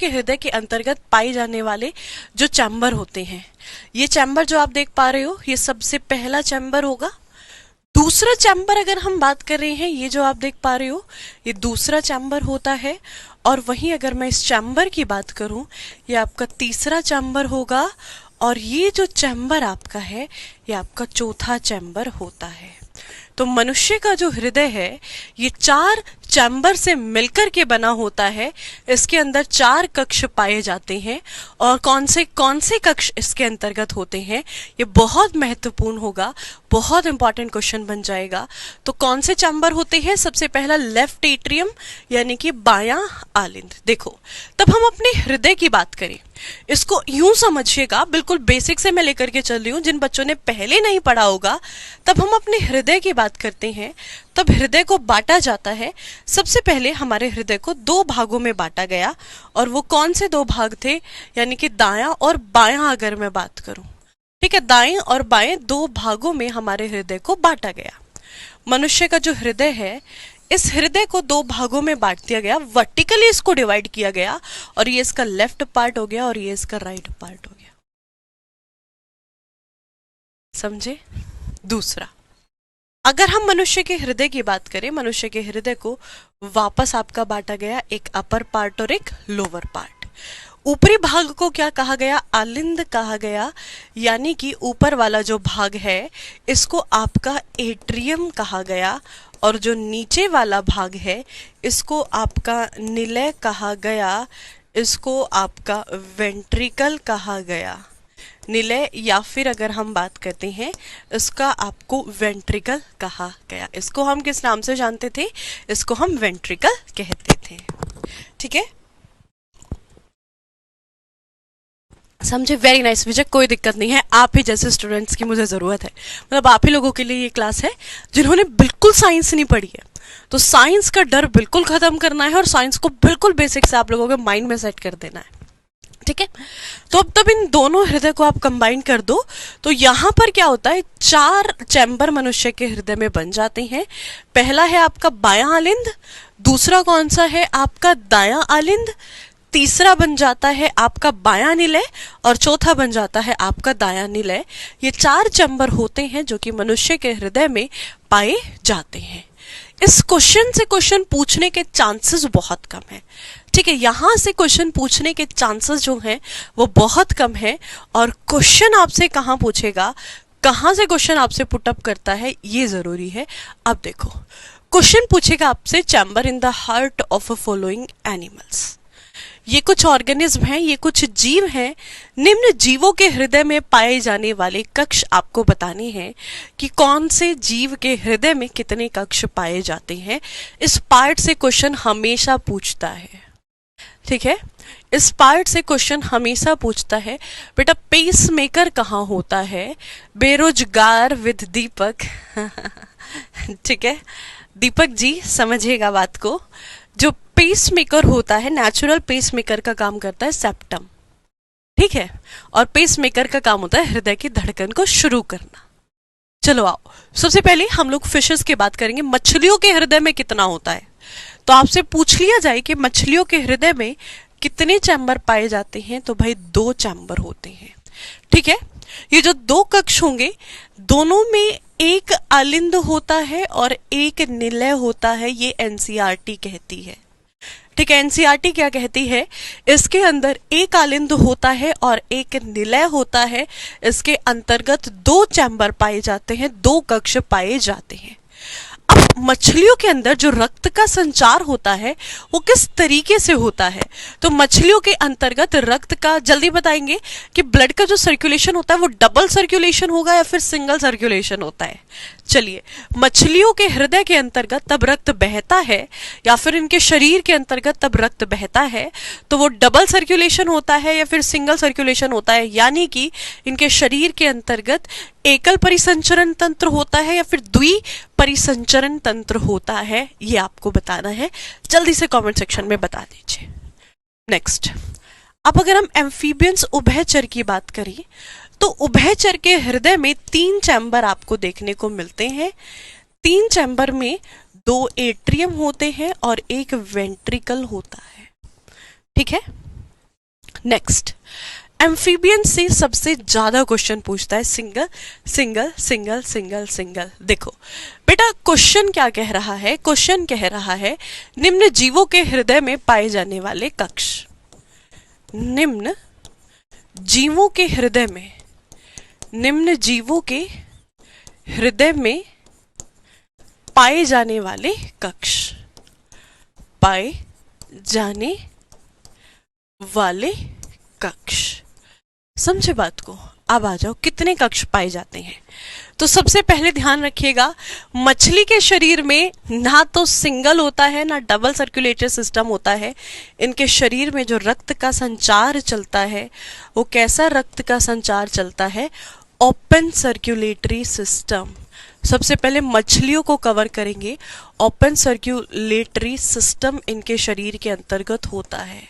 के हृदय के अंतर्गत पाए जाने वाले जो चैम्बर होते हैं, ये चैम्बर जो आप देख पा रहे हो, ये सबसे पहला चैम्बर होगा। दूसरा चैम्बर अगर हम बात कर रहे हैं, ये जो आप देख पा रहे हो, ये दूसरा चैम्बर होता है। और वहीं अगर मैं इस चैम्बर की बात करूं, ये आपका तीसरा चैम्बर होगा। और ये जो चैम्बर आपका है, ये आपका चौथा चैम्बर होता है। तो मनुष्य का जो हृदय है, ये 4 चैम्बर से मिलकर के बना होता है। इसके अंदर 4 कक्ष पाए जाते हैं। और कौन से कक्ष इसके अंतर्गत होते हैं, ये बहुत महत्वपूर्ण होगा, बहुत इंपॉर्टेंट क्वेश्चन बन जाएगा। तो कौन से चैम्बर होते हैं? सबसे पहला लेफ्ट एट्रियम, यानी कि बायां आलिंद। देखो, तब हम अपने हृदय की बात करें, इसको यूं समझिएगा, बिल्कुल बेसिक से मैं लेकर के चल रही हूं, जिन बच्चों ने पहले नहीं पढ़ा होगा, तब हम अपने हृदय की बात करते हैं, तब हृदय को बांटा जाता है। सबसे पहले हमारे हृदय को 2 भागों में बांटा गया। और वो कौन से 2 भाग थे? यानी कि दायां और बायां अगर मैं बात करूं, ठीक है, दाएं और बाएं 2 भागों में हमारे हृदय को बांटा गया। मनुष्य का जो हृदय है, इस हृदय को 2 भागों में बांट दिया गया, वर्टिकली इसको डिवाइड किया गया। और ये इसका लेफ्ट पार्ट हो गया और ये इसका राइट पार्ट हो गया। समझे? दूसरा, अगर हम मनुष्य के हृदय की बात करें, मनुष्य के हृदय को वापस आपका बांटा गया, एक अपर पार्ट और एक लोअर पार्ट। ऊपरी भाग को क्या कहा गया? आलिंद कहा गया, यानी कि ऊपर वाला जो भाग है, इसको आपका एट्रियम कहा गया। और जो नीचे वाला भाग है, इसको आपका निलय कहा गया, इसको आपका वेंट्रिकल कहा गया। निलय, या फिर अगर हम बात करते हैं, इसका आपको वेंट्रिकल कहा गया। इसको हम किस नाम से जानते थे? इसको हम वेंट्रिकल कहते थे। ठीक है, समझे? वेरी नाइस विजय, कोई दिक्कत नहीं है, आप ही जैसे स्टूडेंट्स की मुझे ज़रूरत है। मतलब आप ही लोगों के लिए ये क्लास है जिन्होंने बिल्कुल साइंस नहीं पढ़ी है। तो साइंस का डर बिल्कुल खत्म करना है और साइंस को बिल्कुल बेसिक से आप लोगों के माइंड में सेट कर देना है। ठीक है, तो अब तब इन दोनों हृदय को आप कंबाइन कर दो, तो यहाँ पर क्या होता है? 4 चैम्बर मनुष्य के हृदय में बन जाते हैं। पहला है आपका बायां आलिंद, दूसरा कौन सा है? आपका दायां आलिंद, तीसरा बन जाता है आपका बायां निलय, और चौथा बन जाता है आपका दायां निलय। ये 4 चैम्बर होते हैं जो कि मनुष्य के हृदय में पाए जाते हैं। इस क्वेश्चन से क्वेश्चन पूछने के चांसेस बहुत कम है। ठीक है, यहां से क्वेश्चन पूछने के चांसेस जो हैं वो बहुत कम है। और क्वेश्चन आपसे कहां पूछेगा, कहां से क्वेश्चन आपसे पुटअप करता है, ये जरूरी है। अब देखो, क्वेश्चन पूछेगा आपसे, chamber in the heart of a following animals. ये कुछ ऑर्गेनिज्म हैं, ये कुछ जीव हैं, निम्न जीवों के हृदय में पाए जाने वाले कक्ष आपको बताने हैं कि कौन से जीव के हृदय में कितने कक्ष पाए जाते हैं। इस पार्ट से क्वेश्चन हमेशा पूछता है। ठीक है, इस पार्ट से क्वेश्चन हमेशा पूछता है, बेटा पेस मेकर कहाँ होता है? बेरोजगार विद दीपक ठीक है, दीपक जी समझिएगा बात को। जो पेस मेकर होता है, नेचुरल पेस मेकर का काम करता है सेप्टम। ठीक है, और पेस मेकर का काम होता है हृदय की धड़कन को शुरू करना। चलो आओ, सबसे पहले हम लोग फिशेस की बात करेंगे। मछलियों के हृदय में कितना होता है? तो आपसे पूछ लिया जाए कि मछलियों के हृदय में कितने चैम्बर पाए जाते हैं, तो भाई 2 चैम्बर होते हैं। ठीक है, ये जो 2 कक्ष होंगे, दोनों में एक आलिंद होता है और एक निलय होता है, ये एनसीईआरटी कहती है। ठीक है, एनसीईआरटी क्या कहती है? इसके अंदर एक आलिंद होता है और एक निलय होता है। इसके अंतर्गत 2 चैम्बर पाए जाते हैं, 2 कक्ष पाए जाते हैं। अब मछलियों के अंदर जो रक्त का संचार होता है वो किस तरीके से होता है? तो मछलियों के अंतर्गत रक्त का, जल्दी बताएंगे कि ब्लड का जो सर्कुलेशन होता है वो डबल सर्कुलेशन होगा या फिर सिंगल सर्कुलेशन होता है? चलिए, मछलियों के हृदय के अंतर्गत तब रक्त बहता है या फिर इनके शरीर के अंतर्गत तब रक्त बहता है, तो वो डबल सर्कुलेशन होता है या फिर सिंगल सर्कुलेशन होता है? यानी कि इनके शरीर के अंतर्गत एकल परिसंचरण तंत्र होता है या फिर द्वि परिसंचरण तंत्र होता है? ये आपको बताना है, जल्दी से कमेंट सेक्शन में बता दीजिए। नेक्स्ट, अब अगर हम एम्फीबियंस उभयचर की बात करें, तो उभयचर के हृदय में 3 चैम्बर आपको देखने को मिलते हैं। 3 चैम्बर में 2 एट्रियम होते हैं और एक वेंट्रिकल होता है। ठीक है, नेक्स्ट, एम्फीबियन से सबसे ज्यादा क्वेश्चन पूछता है single single single single single. देखो बेटा क्वेश्चन क्या कह रहा है, क्वेश्चन कह रहा है निम्न जीवों के हृदय में पाए जाने वाले कक्ष, निम्न जीवों के हृदय में, निम्न जीवों के हृदय में पाए जाने वाले कक्ष, पाए जाने वाले कक्ष। समझे बात को? अब आ जाओ कितने कक्ष पाए जाते हैं। तो सबसे पहले ध्यान रखिएगा, मछली के शरीर में ना तो सिंगल होता है ना डबल सर्कुलेटरी सिस्टम होता है। इनके शरीर में जो रक्त का संचार चलता है वो कैसा रक्त का संचार चलता है? Open circulatory system. सबसे पहले मछलियों को कवर करेंगे। ओपन सर्कुलेटरी सिस्टम इनके शरीर के अंतर्गत होता है।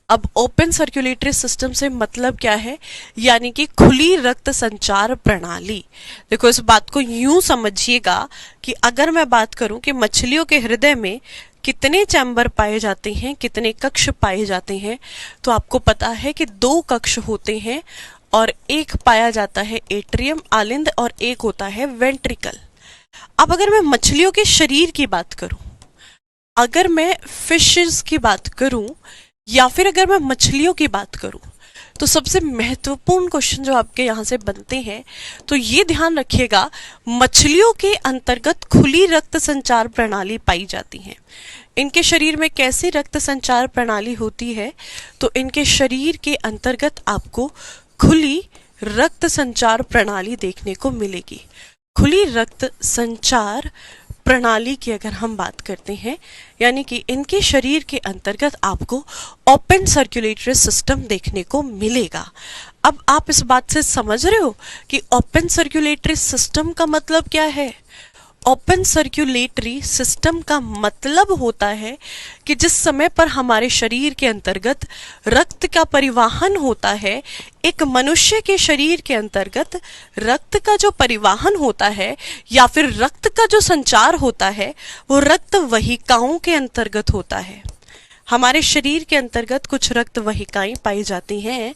अब ओपन सर्कुलेटरी सिस्टम से मतलब क्या है? यानी कि खुली रक्त संचार प्रणाली। देखो इस बात को यूं समझिएगा कि अगर मैं बात करूं कि मछलियों के हृदय में कितने चैम्बर पाए जाते हैं, कितने कक्ष पाए जाते हैं, तो आपको पता है कि 2 कक्ष होते हैं और एक पाया जाता है एट्रियम आलिंद और एक होता है वेंट्रिकल। अब अगर मैं मछलियों के शरीर की बात करूं, अगर मैं फिशेस की बात करूं या फिर अगर मैं मछलियों की बात करूं, तो सबसे महत्वपूर्ण क्वेश्चन जो आपके यहां से बनते हैं, तो ये ध्यान रखिएगा मछलियों के अंतर्गत खुली रक्त संचार प्रणाली पाई जाती है। इनके शरीर में कैसी रक्त संचार प्रणाली होती है? तो इनके शरीर के अंतर्गत आपको खुली रक्त संचार प्रणाली देखने को मिलेगी। खुली रक्त संचार प्रणाली की अगर हम बात करते हैं, यानी कि इनके शरीर के अंतर्गत आपको ओपन सर्कुलेटरी सिस्टम देखने को मिलेगा। अब आप इस बात से समझ रहे हो कि ओपन सर्कुलेटरी सिस्टम का मतलब क्या है? ओपन सर्कुलेटरी सिस्टम का मतलब होता है कि जिस समय पर हमारे शरीर के अंतर्गत रक्त का परिवहन होता है, एक मनुष्य के शरीर के अंतर्गत रक्त का जो परिवहन होता है या फिर रक्त का जो संचार होता है वो रक्त वाहिकाओं के अंतर्गत होता है। हमारे शरीर के अंतर्गत कुछ रक्त वाहिकाएं पाई जाती हैं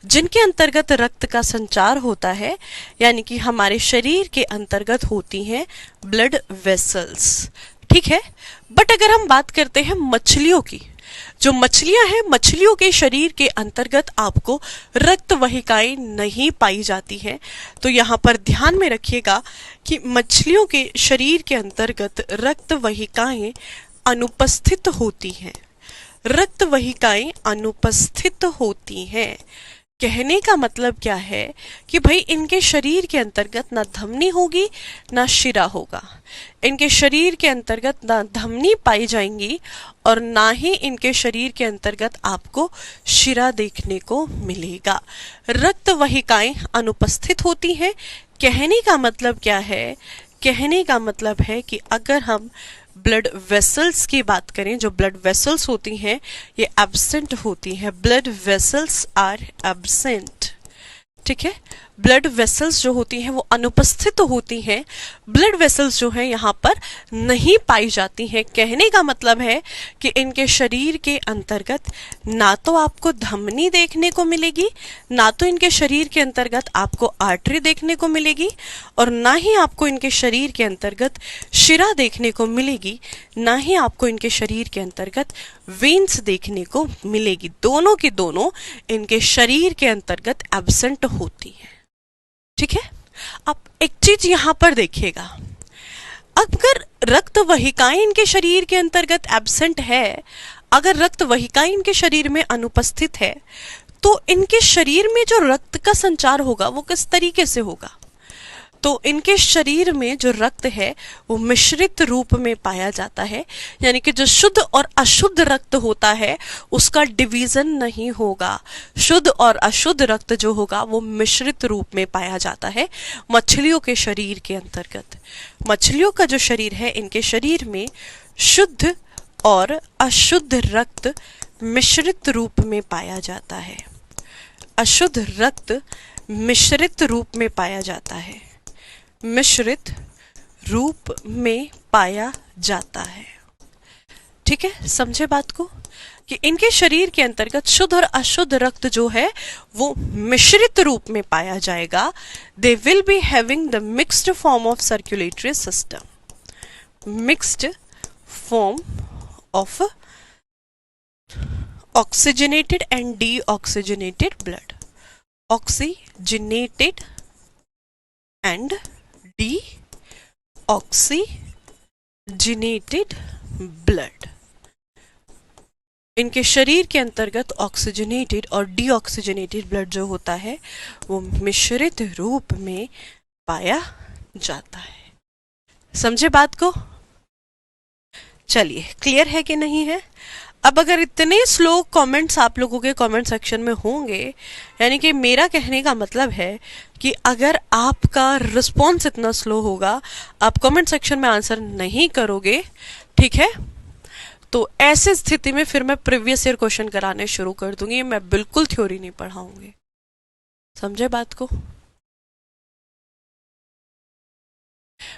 जिनके अंतर्गत रक्त का संचार होता है, यानी कि हमारे शरीर के अंतर्गत होती हैं ब्लड वेसल्स। ठीक है, बट अगर हम बात करते हैं मछलियों की, जो मछलियां हैं, मछलियों के शरीर के अंतर्गत आपको रक्त वाहिकाएं नहीं पाई जाती हैं। तो यहाँ पर ध्यान में रखिएगा कि मछलियों के शरीर के अंतर्गत रक्त वाहिकाएं अनुपस्थित होती हैं। रक्त वाहिकाएं अनुपस्थित होती हैं। कहने का मतलब क्या है कि भाई इनके शरीर के अंतर्गत ना धमनी होगी ना शिरा होगा। इनके शरीर के अंतर्गत ना धमनी पाई जाएंगी और ना ही इनके शरीर के अंतर्गत आपको शिरा देखने को मिलेगा। रक्त वाहिकाएं अनुपस्थित होती हैं। कहने का मतलब क्या है? कहने का मतलब है कि अगर हम ब्लड वेसल्स की बात करें, जो ब्लड वेसल्स होती हैं ये एब्सेंट होती हैं। Blood vessels are absent. ठीक है, ब्लड वेसल्स जो होती हैं वो अनुपस्थित होती हैं। ब्लड वेसल्स जो हैं यहाँ पर नहीं पाई जाती हैं। कहने का मतलब है कि इनके शरीर के अंतर्गत ना तो आपको धमनी देखने को मिलेगी, ना तो इनके शरीर के अंतर्गत आपको आर्टरी देखने को मिलेगी, और ना ही आपको इनके शरीर के अंतर्गत शिरा देखने को मिलेगी, ना ही आपको इनके शरीर के अंतर्गत वेन्स देखने को मिलेगी। दोनों की दोनों इनके शरीर के अंतर्गत एब्सेंट होती है। ठीक है, अब एक चीज यहां पर देखिएगा, अगर रक्त वाहिकाएं इनके शरीर के अंतर्गत एब्सेंट है, अगर रक्त वाहिकाएं इनके शरीर में अनुपस्थित है, तो इनके शरीर में जो रक्त का संचार होगा वो किस तरीके से होगा? तो इनके शरीर में जो रक्त है वो मिश्रित रूप में पाया जाता है, यानी कि जो शुद्ध और अशुद्ध रक्त होता है उसका डिवीजन नहीं होगा। शुद्ध और अशुद्ध रक्त जो होगा वो मिश्रित रूप में पाया जाता है मछलियों के शरीर के अंतर्गत। मछलियों का जो शरीर है, इनके शरीर में शुद्ध और अशुद्ध रक्त मिश्रित रूप में पाया जाता है। अशुद्ध रक्त मिश्रित रूप में पाया जाता है। मिश्रित रूप में पाया जाता है। ठीक है, समझे बात को? कि इनके शरीर के अंतर्गत शुद्ध और अशुद्ध रक्त जो है वो मिश्रित रूप में पाया जाएगा। They will be having the mixed form of circulatory system, mixed form of oxygenated and deoxygenated blood, oxygenated and deoxygenated blood। इनके शरीर के अंतर्गत ऑक्सीजनेटेड और डीऑक्सीजनेटेड ब्लड जो होता है वो मिश्रित रूप में पाया जाता है। समझे बात को? चलिए, क्लियर है कि नहीं है? अब अगर इतने स्लो कमेंट्स आप लोगों के कमेंट सेक्शन में होंगे, यानी कि मेरा कहने का मतलब है कि अगर आपका रिस्पॉन्स इतना स्लो होगा, आप कमेंट सेक्शन में आंसर नहीं करोगे, ठीक है, तो ऐसी स्थिति में फिर मैं प्रीवियस ईयर क्वेश्चन कराने शुरू कर दूंगी, मैं बिल्कुल थ्योरी नहीं पढ़ाऊंगी। समझे बात को?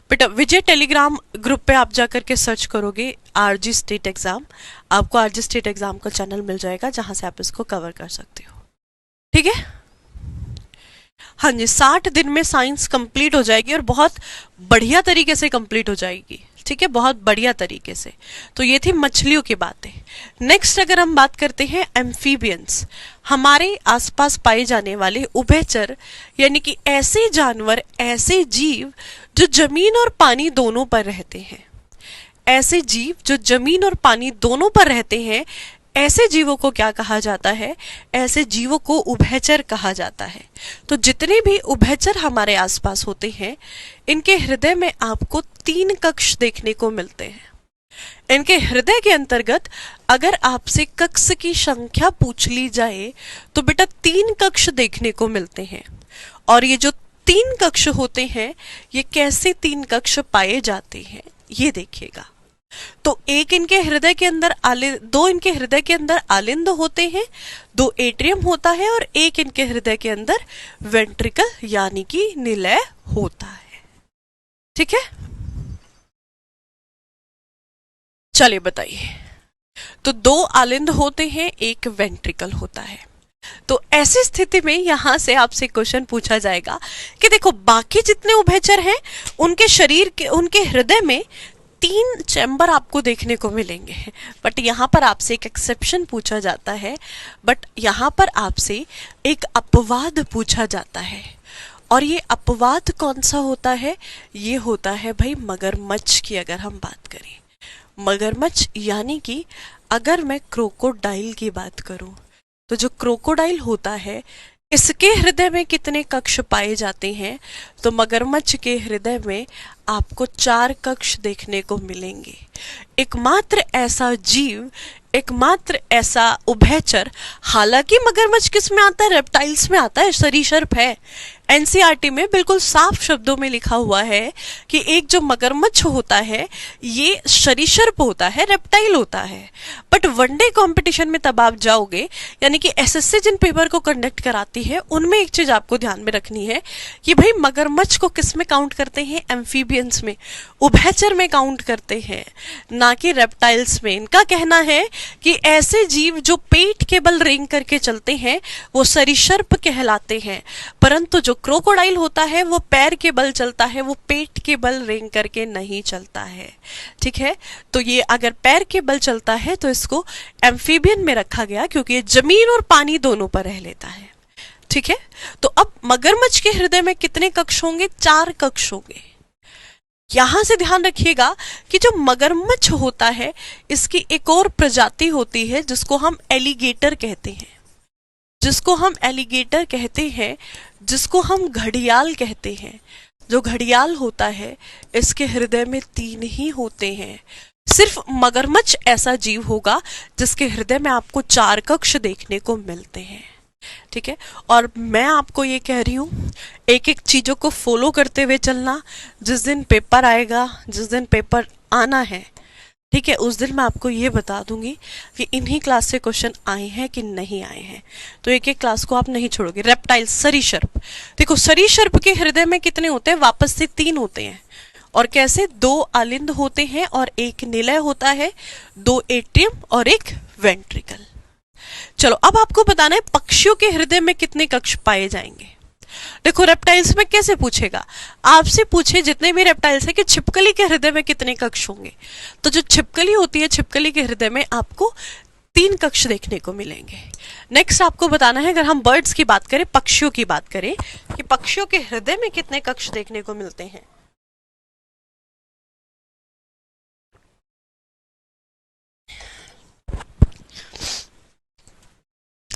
बेटा विजय टेलीग्राम ग्रुप पे आप जाकर के सर्च करोगे आरजी स्टेट एग्जाम, आपको आरजी स्टेट एग्जाम का चैनल मिल जाएगा जहां से आप इसको कवर कर सकते हो। ठीक है, हाँ जी, 60 दिन में साइंस कंप्लीट हो जाएगी और बहुत बढ़िया तरीके से कंप्लीट हो जाएगी। ठीक है, बहुत बढ़िया तरीके से। तो ये थी मछलियों की बातें। नेक्स्ट अगर हम बात करते हैं एम्फीबियंस, हमारे आसपास पाए जाने वाले उभयचर, यानी कि ऐसे जानवर, ऐसे जीव जो जमीन और पानी दोनों पर रहते हैं। ऐसे जीव जो जमीन और पानी दोनों पर रहते हैं, ऐसे जीवों को क्या कहा जाता है? ऐसे जीवों को उभयचर कहा जाता है। तो जितने भी उभयचर हमारे आसपास होते हैं, इनके हृदय में आपको 3 कक्ष देखने को मिलते हैं। इनके हृदय के अंतर्गत अगर आपसे कक्ष की संख्या पूछ ली जाए तो बेटा 3 कक्ष देखने को मिलते हैं। और ये जो 3 कक्ष होते हैं, ये कैसे 3 कक्ष पाए जाते हैं ये देखिएगा। तो एक इनके हृदय के अंदर दो इनके हृदय के अंदर आलिंद होते हैं, 2 एट्रियम होता है और एक इनके हृदय के अंदर वेंट्रिकल यानी कि निलय होता है। ठीक है, चलिए बताइए। तो 2 आलिंद होते हैं, एक वेंट्रिकल होता है। तो ऐसी स्थिति में यहां से आपसे क्वेश्चन पूछा जाएगा कि देखो बाकी जितने उभयचर हैं उनके शरीर के, उनके हृदय में 3 चैम्बर आपको देखने को मिलेंगे, बट यहाँ पर आपसे एक एक्सेप्शन पूछा जाता है। बट यहाँ पर आपसे एक अपवाद पूछा जाता है, और ये अपवाद कौन सा होता है? ये होता है भाई मगरमच्छ की। अगर हम बात करें मगरमच्छ, यानी कि अगर मैं क्रोकोडाइल की बात करूं, तो जो क्रोकोडाइल होता है इसके हृदय में कितने कक्ष पाए जाते हैं? तो मगरमच्छ के हृदय में आपको 4 कक्ष देखने को मिलेंगे। एकमात्र ऐसा जीव, एकमात्र ऐसा उभयचर, हालांकि मगरमच्छ किस में आता है? रेप्टाइल्स में आता है, सरीसृप है। एनसीईआरटी में बिल्कुल साफ शब्दों में लिखा हुआ है कि एक जो मगरमच्छ होता है ये सरीसृप होता है, रेप्टाइल होता है। बट वनडे कंपटीशन में तब आप जाओगे, यानी कि एसएससी जिन पेपर को कंडक्ट कराती है उनमें एक चीज आपको ध्यान में रखनी है कि भाई मगरमच्छ को किस में काउंट करते हैं? एम्फीबियंस में, उभयचर में काउंट करते हैं, ना कि रेप्टाइल्स में। इनका कहना है कि ऐसे जीव जो पेट के बल रेंग करके चलते हैं वो सरीसृप कहलाते हैं, परंतु जो क्रोकोडाइल होता है वो पैर के बल चलता है, वो पेट के बल रेंग करके नहीं चलता है। ठीक है, तो ये अगर पैर के बल चलता है तो इसको एम्फीबियन में रखा गया, क्योंकि ये जमीन और पानी दोनों पर रह लेता है। ठीक है, तो अब मगरमच्छ के हृदय में कितने कक्ष होंगे? 4 कक्ष होंगे। यहां से ध्यान रखिएगा कि जो मगरमच्छ होता है इसकी एक और प्रजाति होती है जिसको हम एलिगेटर कहते हैं, जिसको हम एलिगेटर कहते हैं, जिसको हम घड़ियाल कहते हैं। जो घड़ियाल होता है इसके हृदय में 3 ही होते हैं। सिर्फ मगरमच्छ ऐसा जीव होगा जिसके हृदय में आपको 4 कक्ष देखने को मिलते हैं। ठीक है, और मैं आपको ये कह रही हूँ एक एक चीजों को फॉलो करते हुए चलना। जिस दिन पेपर आएगा, जिस दिन पेपर आना है, ठीक है, उस दिन मैं आपको ये बता दूंगी कि इन्हीं क्लास से क्वेश्चन आए हैं कि नहीं आए हैं। तो एक एक क्लास को आप नहीं छोड़ोगे। रेप्टाइल, सरीसृप, देखो सरीसृप के हृदय में कितने होते हैं? वापस से 3 होते हैं। और कैसे? 2 आलिंद होते हैं और एक निलय होता है, 2 एट्रियम और एक वेंट्रिकल। चलो अब आपको बताना है पक्षियों के हृदय में कितने कक्ष पाए जाएंगे। देखो रेप्टाइल्स में कैसे पूछेगा, आपसे पूछे जितने भी रेप्टाइल्स है कि छिपकली के हृदय में कितने कक्ष होंगे, तो जो छिपकली होती है छिपकली के हृदय में आपको 3 कक्ष देखने को मिलेंगे। नेक्स्ट आपको बताना है, अगर हम बर्ड्स की बात करें, पक्षियों की बात करें, कि पक्षियों के हृदय में कितने कक्ष देखने को मिलते हैं।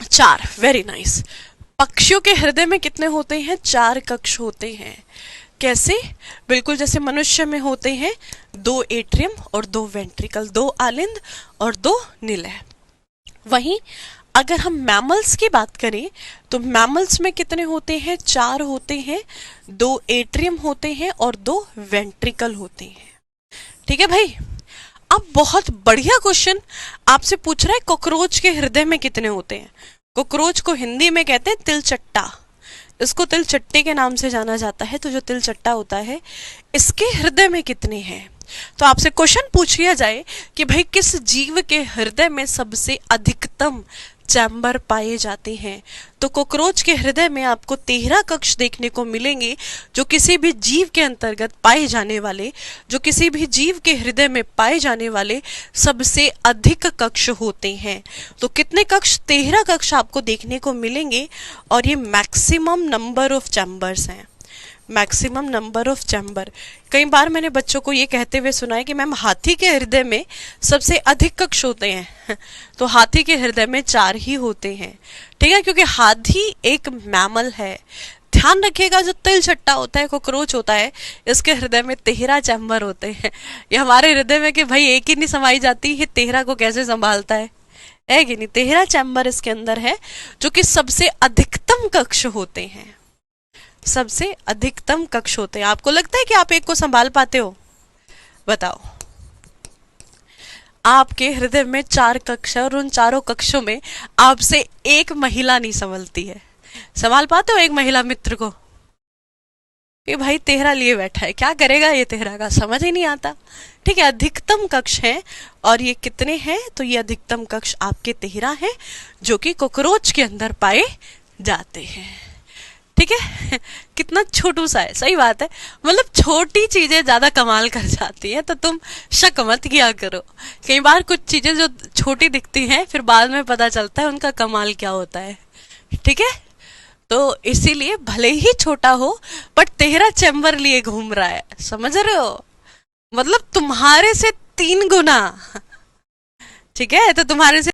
चार, वेरी नाइस। पक्षियों के हृदय में कितने होते हैं, 4 कक्ष होते हैं। कैसे, बिल्कुल जैसे मनुष्य में होते हैं 2 एट्रियम और 2 वेंट्रिकल, 2 आलिंद और 2 निलय। वहीं अगर हम मैमल्स की बात करें तो मैमल्स में कितने होते हैं, 4 होते हैं, 2 एट्रियम होते हैं और 2 वेंट्रिकल होते हैं। ठीक है भाई। अब बहुत बढ़िया क्वेश्चन आपसे पूछ रहा है, कॉकरोच के हृदय में कितने होते हैं। कॉकरोच को हिंदी में कहते हैं तिलचट्टा, इसको तिलचट्टे के नाम से जाना जाता है। तो जो तिलचट्टा होता है इसके हृदय में कितने हैं। तो आपसे क्वेश्चन पूछ लिया जाए कि भाई किस जीव के हृदय में सबसे अधिकतम चैम्बर पाए जाते हैं, तो कॉकरोच के हृदय में आपको 13 कक्ष देखने को मिलेंगे, जो किसी भी जीव के अंतर्गत पाए जाने वाले, जो किसी भी जीव के हृदय में पाए जाने वाले सबसे अधिक कक्ष होते हैं। तो कितने कक्ष, 13 कक्ष आपको देखने को मिलेंगे, और ये मैक्सिमम नंबर ऑफ चैम्बर्स हैं, मैक्सिमम नंबर ऑफ चैम्बर। कई बार मैंने बच्चों को ये कहते हुए सुना है कि मैम हाथी के हृदय में सबसे अधिक कक्ष होते हैं तो हाथी के हृदय में 4 ही होते हैं। ठीक है, क्योंकि हाथी एक मैमल है। ध्यान रखिएगा, जो तिलचट्टा होता है, कॉकरोच होता है, इसके हृदय में 13 चैम्बर होते हैं। ये हमारे हृदय में कि भाई एक ही नहीं समाई जाती, ये 13 को कैसे संभालता है कि नहीं। 13 चैम्बर इसके अंदर है, जो कि सबसे अधिकतम कक्ष होते हैं, सबसे अधिकतम कक्ष होते हैं। आपको लगता है कि आप एक को संभाल पाते हो? बताओ। आपके हृदय में 4 कक्ष है और उन चारों कक्षों में आपसे एक महिला नहीं संभलती है। संभाल पाते हो एक महिला मित्र को? ये भाई 13 लिए बैठा है, क्या करेगा ये 13 का, समझ ही नहीं आता। ठीक है, अधिकतम कक्ष है, और ये कितने हैं, तो ये अधिकतम कक्ष आपके 13 हैं, जो कि कॉकरोच के अंदर पाए जाते हैं। ठीक है कितना छोटू सा है, सही बात है। मतलब छोटी चीजें ज्यादा कमाल कर जाती हैं, तो तुम शक मत किया करो। कई बार कुछ चीजें जो छोटी दिखती हैं फिर बाद में पता चलता है उनका कमाल क्या होता है। ठीक है, तो इसीलिए भले ही छोटा हो बट 13 चैम्बर लिए घूम रहा है, समझ रहे हो, मतलब तुम्हारे से 3 गुना। ठीक है, तो तुम्हारे से